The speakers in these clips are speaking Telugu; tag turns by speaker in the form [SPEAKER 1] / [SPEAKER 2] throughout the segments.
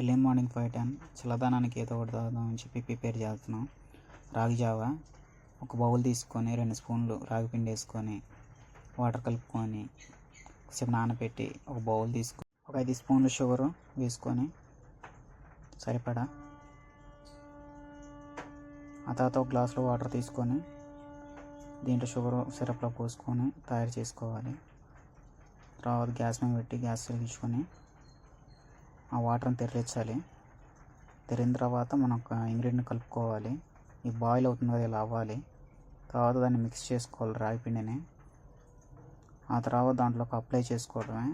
[SPEAKER 1] ఎర్లీ మార్నింగ్ 5:10 చల్లదనానికి ఏదో ఒకటి తాగుదామని చెప్పి ప్రిపేర్ చేస్తున్నాం. రాగి జావా ఒక బౌల్ తీసుకొని 2 స్పూన్లు రాగి పిండి వేసుకొని వాటర్ కలుపుకొని కొంచెం నానబెట్టి ఒక బౌల్ తీసుకొని ఒక 5 స్పూన్లు షుగరు వేసుకొని సరిపడా, ఆ తర్వాత ఒక గ్లాసులో వాటర్ తీసుకొని దీంట్లో షుగర్ సిరప్లో పోసుకొని తయారు చేసుకోవాలి. తర్వాత గ్యాస్ మీద పెట్టి గ్యాస్ వెలిగించుకొని ఆ వాటర్ని తెరలించాలి. తెరిన తర్వాత మనం ఒక ఇంగ్రీడియంట్ కలుపుకోవాలి. ఈ బాయిల్ అవుతుంది కదా, ఇలా అవ్వాలి. తర్వాత దాన్ని మిక్స్ చేసుకోవాలి రాగి పిండిని. ఆ తర్వాత దాంట్లోకి అప్లై చేసుకోవడమే.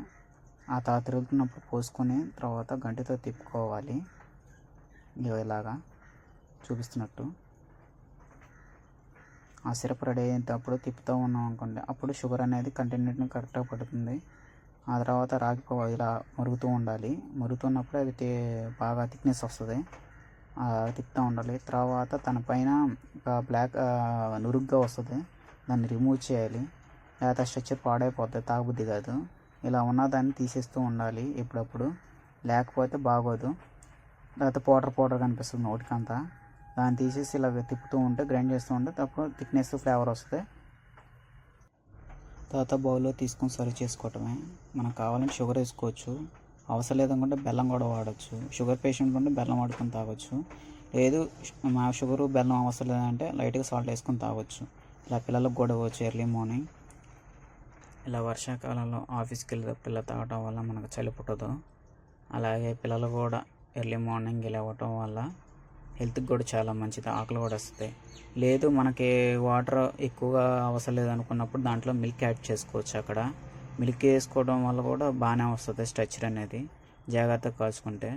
[SPEAKER 1] ఆ తర్వాత తిరుగుతున్నప్పుడు పోసుకొని తర్వాత గంటెతో తిప్పుకోవాలి. ఇలాగా చూపిస్తున్నట్టు. ఆ సిరప్ రెడీ అయ్యేటప్పుడు తిప్పుతూ ఉన్నాం అనుకోండి, అప్పుడు షుగర్ అనేది కంటెంట్ని కరెక్ట్గా పడుతుంది. ఆ తర్వాత రాగి ఇలా మరుగుతూ ఉండాలి. మరుగుతున్నప్పుడు అది బాగా థిక్నెస్ వస్తుంది. తిప్పుతూ ఉండాలి. తర్వాత తన పైన ఒక బ్లాక్ నురుగ్గా వస్తుంది, దాన్ని రిమూవ్ చేయాలి. లేకపోతే స్ట్రక్చర్ పాడైపోతుంది, తాగుబుద్ధి కాదు. ఇలా ఉన్నదాన్ని తీసేస్తూ ఉండాలి ఎప్పుడప్పుడు, లేకపోతే బాగోదు. లేకపోతే పౌడర్ కనిపిస్తుంది నోటికంతా. దాన్ని తీసేసి ఇలా తిప్పుతూ ఉంటే, గ్రైండ్ చేస్తూ ఉంటే అప్పుడు థిక్నెస్ ఫ్లేవర్ వస్తుంది. తర్వాత బౌల్లో తీసుకొని సర్వ్ చేసుకోవటమే. మనకు కావాలంటే షుగర్ వేసుకోవచ్చు, అవసరం లేదనుకుంటే బెల్లం కూడా వాడచ్చు. షుగర్ పేషెంట్ ఉంటే బెల్లం వాడుకొని తాగొచ్చు. లేదు మా షుగరు బెల్లం అవసరం లేదంటే లైట్గా సాల్ట్ వేసుకొని తాగొచ్చు. ఇలా పిల్లలకు కూడా ఇవ్వచ్చు ఎర్లీ మార్నింగ్. ఇలా వర్షాకాలంలో ఆఫీస్కి వెళ్ళేటప్పుడు ఇలా తాగటం వల్ల మనకు చలి పుట్టదు. అలాగే పిల్లలు కూడా ఎర్లీ మార్నింగ్ ఇలా ఇవ్వటం వల్ల హెల్త్కి కూడా చాలా మంచిది, ఆకలి కూడా వస్తుంది. లేదు మనకి వాటర్ ఎక్కువగా అవసరం లేదనుకున్నప్పుడు దాంట్లో మిల్క్ యాడ్ చేసుకోవచ్చు. అక్కడ మిల్క్ వేసుకోవడం వల్ల కూడా బాగానే వస్తుంది స్ట్రక్చర్ అనేది, జాగ్రత్తగా కాల్చుకుంటే.